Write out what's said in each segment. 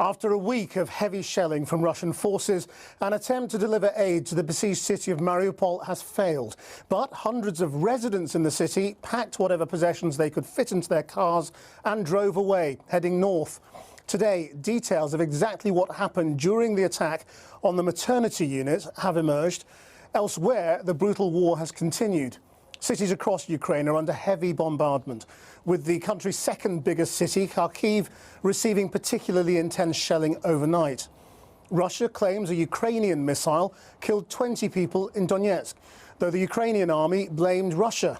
After a week of heavy shelling from Russian forces, an attempt to deliver aid to the besieged city of Mariupol has failed. But hundreds of residents in the city packed whatever possessions they could fit into their cars and drove away, heading north. Today, details of exactly what happened during the attack on the maternity unit have emerged. Elsewhere, the brutal war has continued. Cities across Ukraine are under heavy bombardment, with the country's second biggest city, Kharkiv, receiving particularly intense shelling overnight. Russia claims a Ukrainian missile killed 20 people in Donetsk, though the Ukrainian army blamed Russia.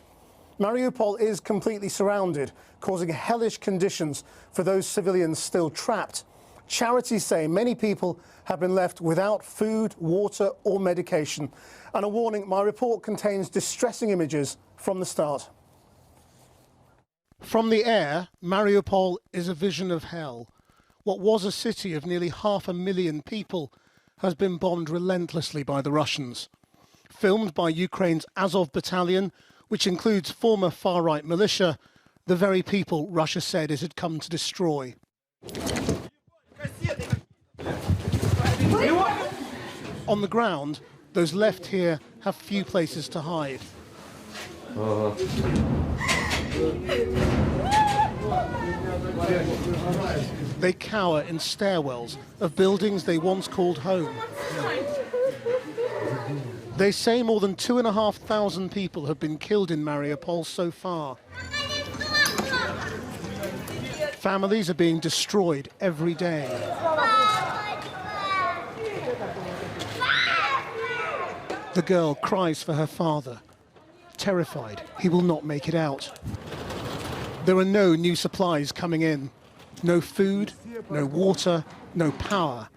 Mariupol is completely surrounded, causing hellish conditions for those civilians still trapped. Charities say many people have been left without food, water or medication. And a warning, my report contains distressing images from the start. From the air, Mariupol is a vision of hell. What was a city of nearly 500,000 people has been bombed relentlessly by the Russians. Filmed by Ukraine's Azov battalion, which includes former far-right militia, the very people Russia said it had come to destroy. On the ground, those left here have few places to hide. They cower in stairwells of buildings they once called home. They say more than 2,500 people have been killed in Mariupol so far. Families are being destroyed every day. The girl cries for her father, terrified he will not make it out. There are no new supplies coming in. No food, no water, no power.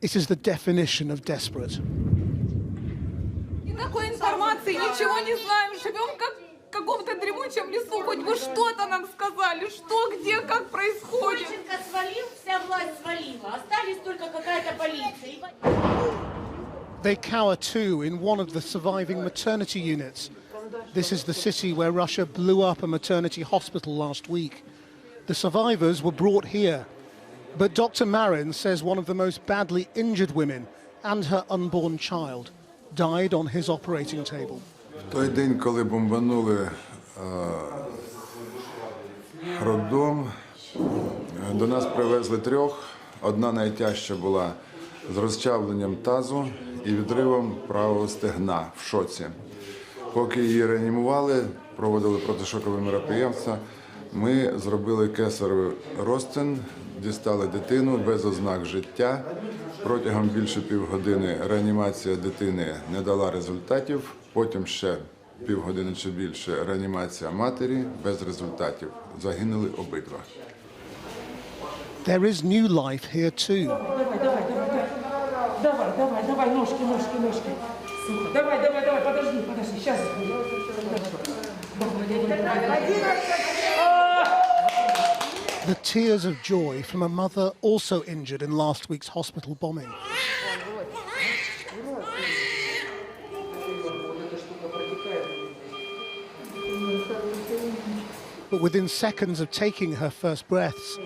It is the definition of desperate. Никакой информации, ничего не знаем. Живем как в каком-то дремучем лесу. Хоть бы что-то нам сказали, что, где, как происходит. Ольченко свалил, вся власть свалила. Остались только какая-то полиция. They cower too in one of the surviving maternity units. This is the city where Russia blew up a maternity hospital last week. The survivors were brought here. But Dr. Marin says one of the most badly injured women and her unborn child died on his operating table. В той день, коли бомбанули роддом, до нас привезли трьох. Одна найтяжча була з розчавленням тазу і відривом правого стегна в шоці. Поки її реанімували, проводили протишокові мероприємства, ми зробили кесаревий розтин, дістали дитину без ознак життя. Протягом більше півгодини реанімація дитини не дала результатів, потім ще півгодини чи більше реанімація матері без результатів. Загинули обидва. There is new life here too. Давай, ножки. Давай, подожди, сейчас. The tears of joy from a mother also injured in last week's hospital bombing. But within seconds of taking her first breaths,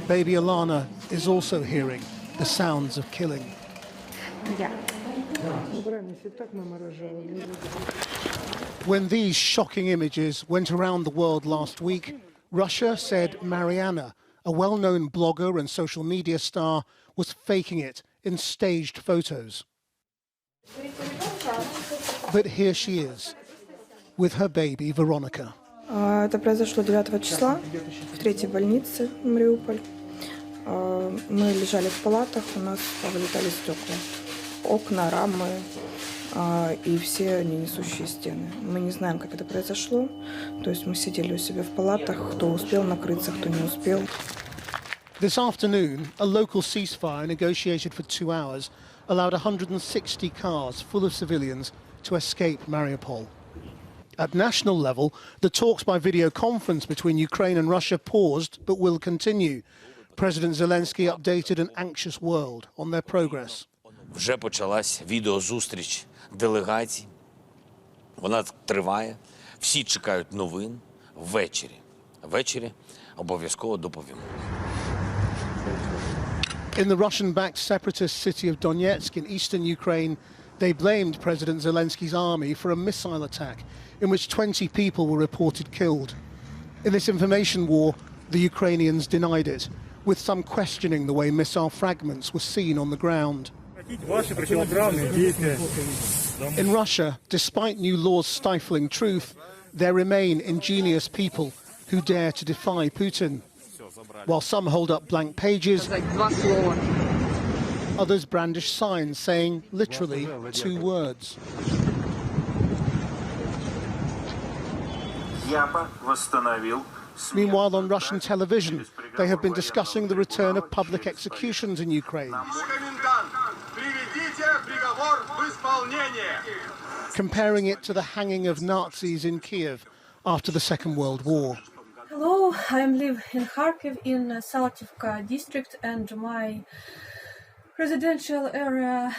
baby Alana is also hearing the sounds of killing. When these shocking images went around the world last week, Russia said Mariana, a well-known blogger and social media star, was faking it in staged photos. But here she is, with her baby Veronica. Это произошло 9 числа в 3-й больнице в Мариуполь. Мы лежали в палатах, у нас повылетали стекла, окна, рамы и все несущие стены. Мы не знаем, как это произошло. То есть мы сидели у себя в палатах, кто успел накрыться, кто не успел. This afternoon, a local ceasefire negotiated for 2 hours allowed 160 cars full of civilians to escape Mariupol. At national level, the talks by video conference between Ukraine and Russia paused but will continue. President Zelensky updated an anxious world on their progress. Вже почалась відеозустріч делегацій. Вона триває. Всі чекають новин ввечері. Ввечері обов'язково доповімо. In the Russian-backed separatist city of Donetsk in eastern Ukraine, they blamed President Zelensky's army for a missile attack in which 20 people were reported killed. In this information war, the Ukrainians denied it, with some questioning the way missile fragments were seen on the ground. In Russia, despite new laws stifling truth, there remain ingenious people who dare to defy Putin. While some hold up blank pages, others brandish signs saying literally 2 words. Meanwhile, on Russian television, they have been discussing the return of public executions in Ukraine, comparing it to the hanging of Nazis in Kyiv after the Second World War. Hello, I live in Kharkiv in Saltivka district, and my residential area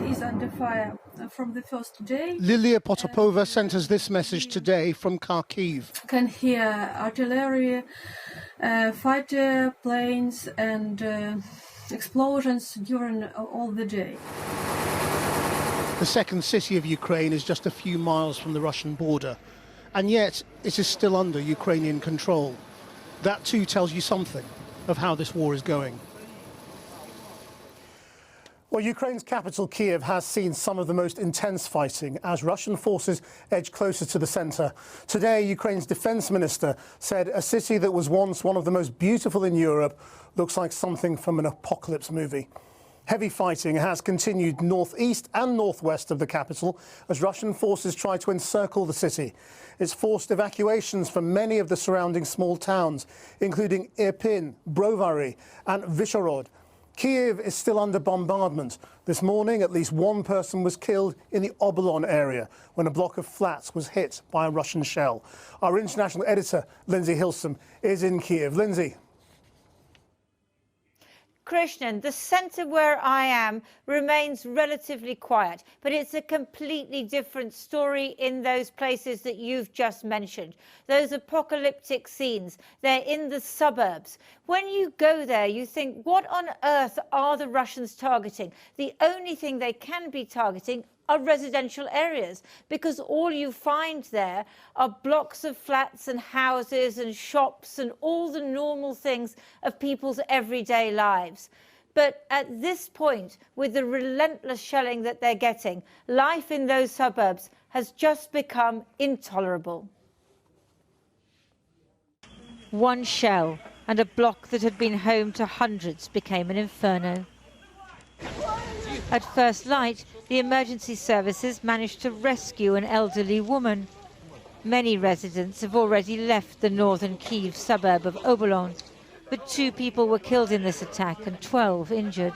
is under fire from the first day. Lilia Potapova sent us this message today from Kharkiv. Can hear artillery, fighter planes and explosions during all the day. The second city of Ukraine is just a few miles from the Russian border, and yet it is still under Ukrainian control. That too tells you something of how this war is going. Well, Ukraine's capital, Kyiv, has seen some of the most intense fighting as Russian forces edge closer to the centre. Today, Ukraine's defence minister said a city that was once one of the most beautiful in Europe looks like something from an apocalypse movie. Heavy fighting has continued northeast and northwest of the capital as Russian forces try to encircle the city. It's forced evacuations from many of the surrounding small towns, including Irpin, Brovary and Vyshhorod. Kyiv is still under bombardment. This morning, at least 1 person was killed in the Obolon area when a block of flats was hit by a Russian shell. Our international editor, Lindsay Hilsum, is in Kyiv. Lindsay. Krishnan, the centre where I am remains relatively quiet, but it's a completely different story in those places that you've just mentioned. Those apocalyptic scenes, they're in the suburbs. When you go there, you think, what on earth are the Russians targeting? The only thing they can be targeting are residential areas, because all you find there are blocks of flats and houses and shops and all the normal things of people's everyday lives. But at this point, with the relentless shelling that they're getting, life in those suburbs has just become intolerable. One shell and a block that had been home to hundreds became an inferno. At first light, the emergency services managed to rescue an elderly woman. Many residents have already left the northern Kyiv suburb of Obolon, but 2 people were killed in this attack and 12 injured.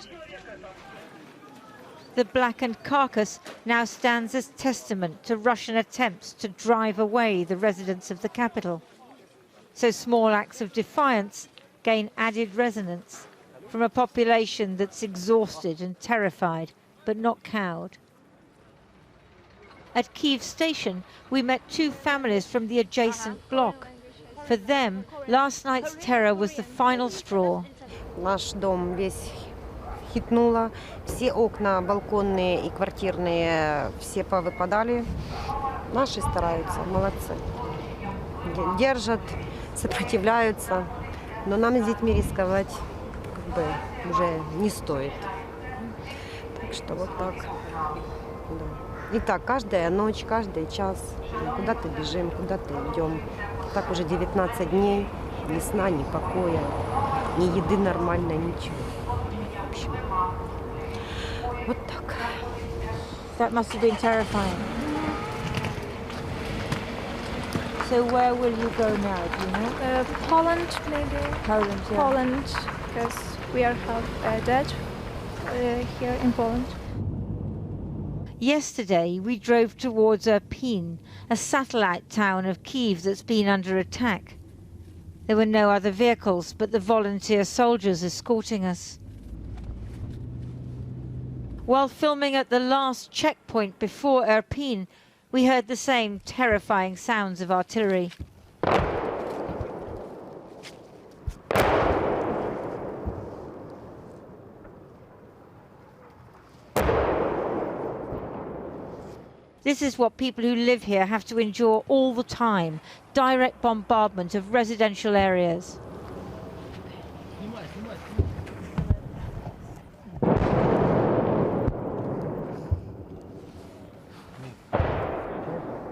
The blackened carcass now stands as testament to Russian attempts to drive away the residents of the capital. So small acts of defiance gain added resonance from a population that's exhausted and terrified, but not cowed. At Kyiv station, we met 2 families from the adjacent block. For them, last night's terror was the final straw. Наш дом весь хитнуло, все окна балконные и квартирные все повыпадали. Наши стараются, молодцы. Держат, сопротивляются, но нам с детьми рисковать уже не стоит. Так что вот так. Да. И так каждая ночь, каждый час. Куда-то бежим, куда-то идем. Так уже 19 дней. Ни сна, ни покоя, ни еды нормальной, ничего. В общем, вот так. That must have been terrifying. So where will you go now, do you know? Poland, maybe. Poland, yeah. Poland, because we are half dead here in Poland. Yesterday, we drove towards Irpin, a satellite town of Kyiv that's been under attack. There were no other vehicles but the volunteer soldiers escorting us. While filming at the last checkpoint before Irpin, we heard the same terrifying sounds of artillery. This is what people who live here have to endure all the time, direct bombardment of residential areas.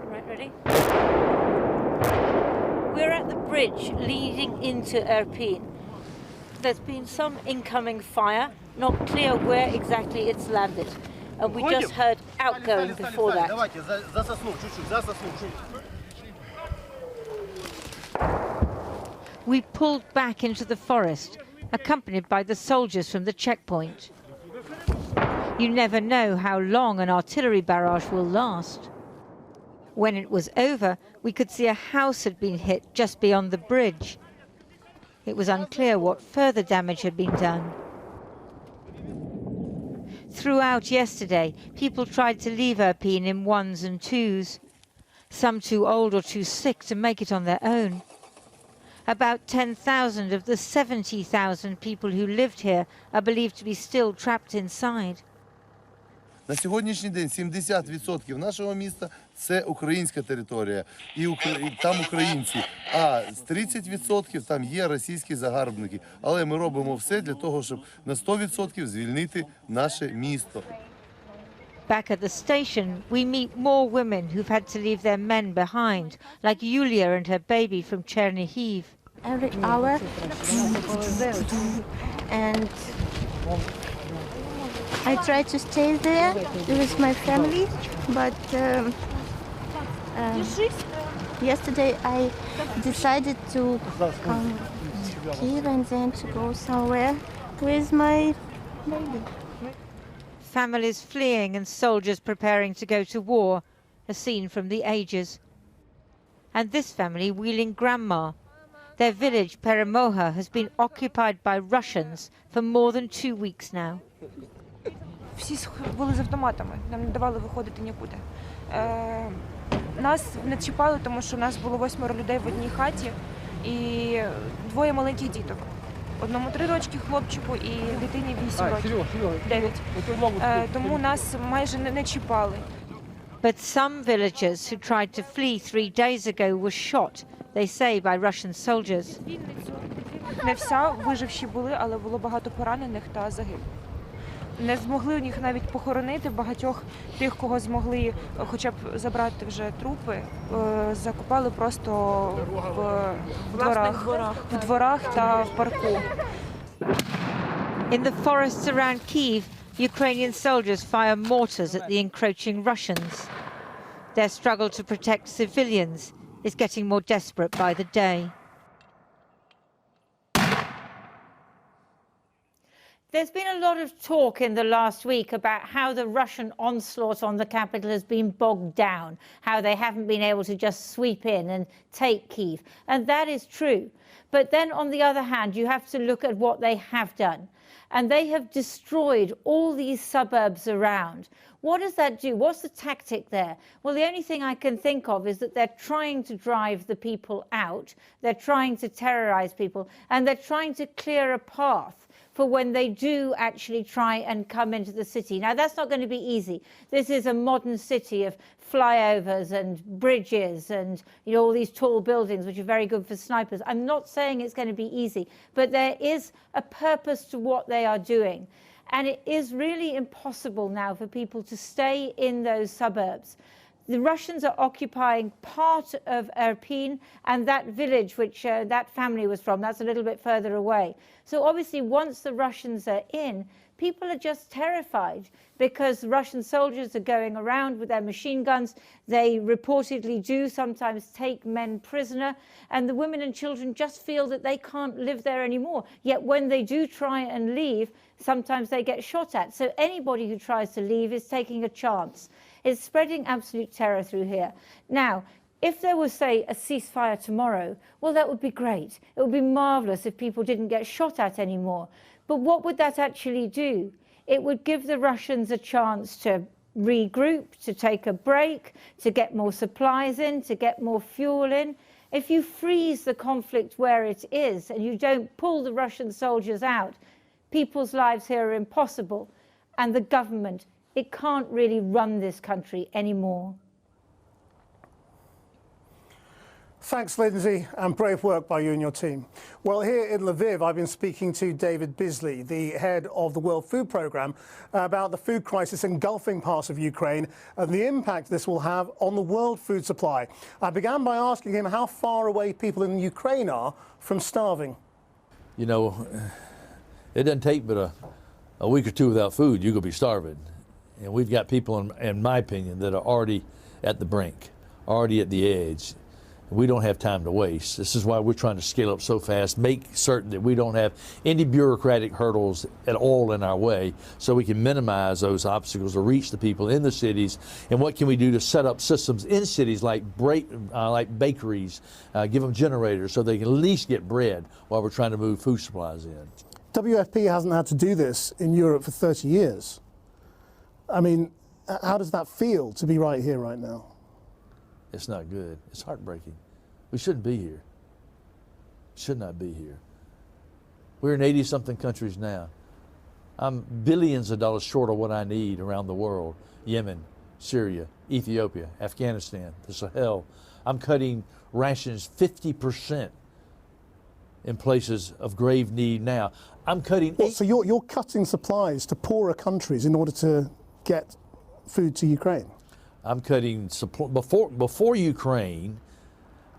Right, ready? We're at the bridge leading into Irpin. There's been some incoming fire, not clear where exactly it's landed. And we just heard outgoing before that. We pulled back into the forest, accompanied by the soldiers from the checkpoint. You never know how long an artillery barrage will last. When it was over, we could see a house had been hit just beyond the bridge. It was unclear what further damage had been done. Throughout yesterday, people tried to leave Irpin in ones and twos, some too old or too sick to make it on their own. About 10,000 of the 70,000 people who lived here are believed to be still trapped inside. На сьогоднішній день 70% нашого міста – це українська територія, і там українці, а з 30% там є російські загарбники. Але ми робимо все для того, щоб на 100% звільнити наше місто. Back at the station, we meet more women who've had to leave their men behind, like Yulia and her baby from Charities. Every hour, and I try to stay there with my family, but yesterday I decided to come to Kyiv and then to go somewhere with my baby. Families fleeing and soldiers preparing to go to war, a scene from the ages. And this family wheeling grandma. Their village, Peremoha, has been occupied by Russians for more than 2 weeks now. Всі були з автоматами, нам не давали виходити нікуди. Нас не чіпали, тому що у нас було 8 людей в одній хаті і 2 маленьких діток. Одному 3 рочки хлопчику і дитині 8 років, 9. Тому нас майже не чіпали. But some villagers who tried to flee 3 days ago were shot, they say, by Russian soldiers. Не вся виживші були, але було багато поранених та загиблих. Не змогли їх навіть похоронити, багатьох тих, кого змогли хоча б забрати вже трупи, закопали просто в дворах та в парку. In the forests around Kyiv, Ukrainian soldiers fire mortars at the encroaching Russians. Their struggle to protect civilians is getting more desperate by the day. There's been a lot of talk in the last week about how the Russian onslaught on the capital has been bogged down, how they haven't been able to just sweep in and take Kyiv. And that is true. But then, on the other hand, you have to look at what they have done. And they have destroyed all these suburbs around. What does that do? What's the tactic there? Well, the only thing I can think of is that they're trying to drive the people out. They're trying to terrorize people. And they're trying to clear a path for when they do actually try and come into the city. Now, that's not going to be easy. This is a modern city of flyovers and bridges and, you know, all these tall buildings, which are very good for snipers. I'm not saying it's going to be easy, but there is a purpose to what they are doing. And it is really impossible now for people to stay in those suburbs. The Russians are occupying part of Irpin and that village which that family was from. That's a little bit further away. So obviously, once the Russians are in, people are just terrified because Russian soldiers are going around with their machine guns. They reportedly do sometimes take men prisoner, and the women and children just feel that they can't live there anymore. Yet when they do try and leave, sometimes they get shot at. So anybody who tries to leave is taking a chance. It's spreading absolute terror through here. Now, if there was, say, a ceasefire tomorrow, well, that would be great. It would be marvellous if people didn't get shot at anymore. But what would that actually do? It would give the Russians a chance to regroup, to take a break, to get more supplies in, to get more fuel in. If you freeze the conflict where it is and you don't pull the Russian soldiers out, people's lives here are impossible. And the government, it can't really run this country anymore. Thanks, Lindsay, and brave work by you and your team. Well, here in Lviv, I've been speaking to David Bisley, the head of the World Food Programme, about the food crisis engulfing parts of Ukraine and the impact this will have on the world food supply. I began by asking him how far away people in Ukraine are from starving. You know, it doesn't take but a week or two without food, you're going to be starving. And we've got people, in my opinion, that are already at the brink, already at the edge. We don't have time to waste. This is why we're trying to scale up so fast, make certain that we don't have any bureaucratic hurdles at all in our way, so we can minimize those obstacles to reach the people in the cities. And what can we do to set up systems in cities like bakeries, give them generators so they can at least get bread while we're trying to move food supplies in. WFP hasn't had to do this in Europe for 30 years. I mean, how does that feel to be right here, right now? It's not good. It's heartbreaking. We shouldn't be here. Should not be here. We're in 80-something countries now. I'm billions of dollars short of what I need around the world. Yemen, Syria, Ethiopia, Afghanistan, the Sahel. I'm cutting rations 50% in places of grave need now. I'm cutting... So you're cutting supplies to poorer countries in order to get food to Ukraine? I'm cutting support. Before Ukraine,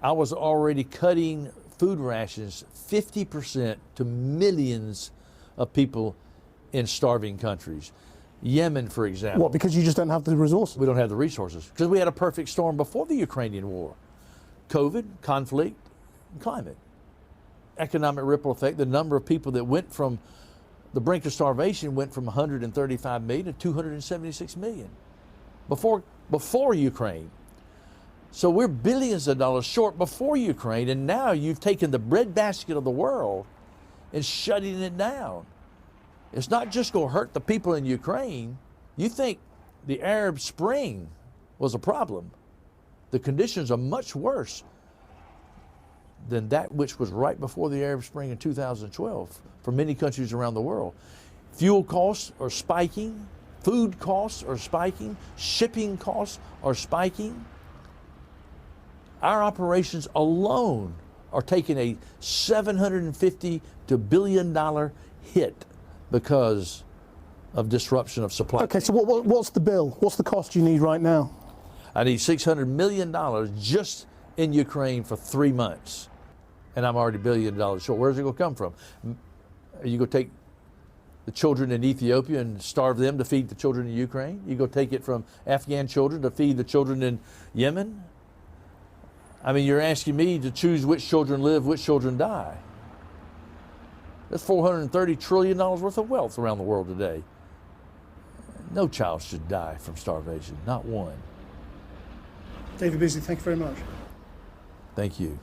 I was already cutting food rations 50% to millions of people in starving countries. Yemen, for example. What, because you just don't have the resources? We don't have the resources. Because we had a perfect storm before the Ukrainian war. COVID, conflict, climate. Economic ripple effect. The number of people that went from the brink of starvation went from 135 million to 276 million. Before Ukraine. So we're billions of dollars short before Ukraine, and now you've taken the breadbasket of the world and shutting it down. It's not just going to hurt the people in Ukraine. You think the Arab Spring was a problem. The conditions are much worse than that which was right before the Arab Spring in 2012 for many countries around the world. Fuel costs are spiking. Food costs are spiking, shipping costs are spiking. Our operations alone are taking a $750 to $1 billion hit because of disruption of supply. Okay, so what's the bill? What's the cost you need right now? I need $600 million just in Ukraine for 3 months, and I'm already $1 billion short. Where's it going to come from? Are you going to take the children in Ethiopia and starve them to feed the children in Ukraine? You go take it from Afghan children to feed the children in Yemen? I mean, you're asking me to choose which children live, which children die. That's $430 trillion worth of wealth around the world today. No child should die from starvation, not one. David Bisley, thank you very much. Thank you.